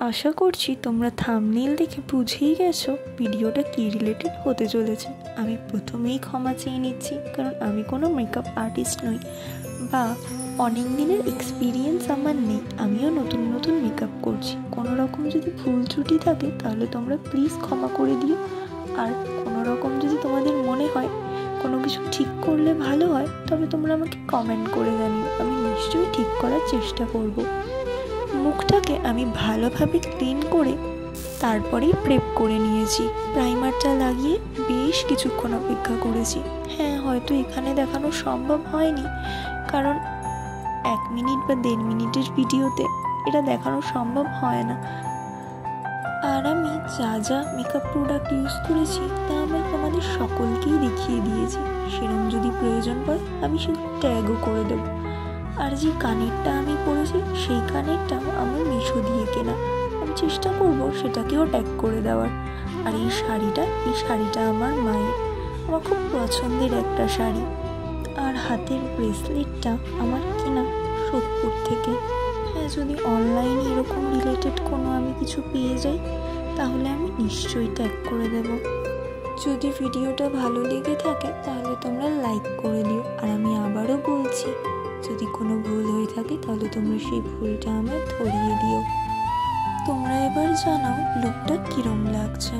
আশা করছি তোমরা থাম্বনেইল দেখে বুঝেই গেছো ভিডিওটা কী রিলেটেড হতে চলেছে। আমি প্রথমেই ক্ষমা চেয়ে নিচ্ছি, কারণ আমি কোনো মেকআপ আর্টিস্ট নই বা অনেক দিনের এক্সপিরিয়েন্স আমার নেই। আমিও নতুন নতুন মেকআপ করছি। কোনো রকম যদি ভুল ত্রুটি থাকে তাহলে তোমরা প্লিজ ক্ষমা করে দিও। আর কোনো রকম যদি তোমাদের মনে হয় কোনো কিছু ঠিক করলে ভালো হয়, তবে তোমরা আমাকে কমেন্ট করে জানিও, আমি নিশ্চয়ই ঠিক করার চেষ্টা করব। মুখটাকে আমি ভালোভাবে ক্লিন করে তারপরেই প্রেপ করে নিয়েছি। প্রাইমারটা লাগিয়ে বেশ কিছুক্ষণ অপেক্ষা করেছি। হ্যাঁ, হয়তো এখানে দেখানো সম্ভব হয়নি, কারণ 1 মিনিট বা 1.5 মিনিটের ভিডিওতে এটা দেখানো সম্ভব হয় না। আর আমি যা যা মেকআপ প্রোডাক্ট ইউজ করেছি তা আমি তোমাদের সকলকেই দেখিয়ে দিয়েছি। সেরকম যদি প্রয়োজন পড়ে আমি সেগুলো ট্যাগও করে দেবো। আর যে কানেরটা আমি পরেছি সেই কানেরটাও আমার মিশো দিয়ে কেনা। আমি চেষ্টা করবো সেটাকেও ট্যাগ করে দেওয়ার। আর এই শাড়িটা আমার মায়ের, আমার খুব পছন্দের একটা শাড়ি। আর হাতের ব্রেসলেটটা আমার কেনা সোদপুর থেকে। হ্যাঁ, যদি অনলাইনে এরকম রিলেটেড কোনো আমি কিছু পেয়ে যাই তাহলে আমি নিশ্চয়ই ট্যাগ করে দেব। যদি ভিডিওটা ভালো লেগে থাকে তাহলে তোমরা লাইক করে দিও। আর আমি আবারও বলছি, যদি কোনো ভুল হয়ে থাকে তাহলে তোমরা সেই ভুলটা আমায় ধরিয়ে দিও। তোমরা এবার জানাও লুকটা কিরম লাগছে।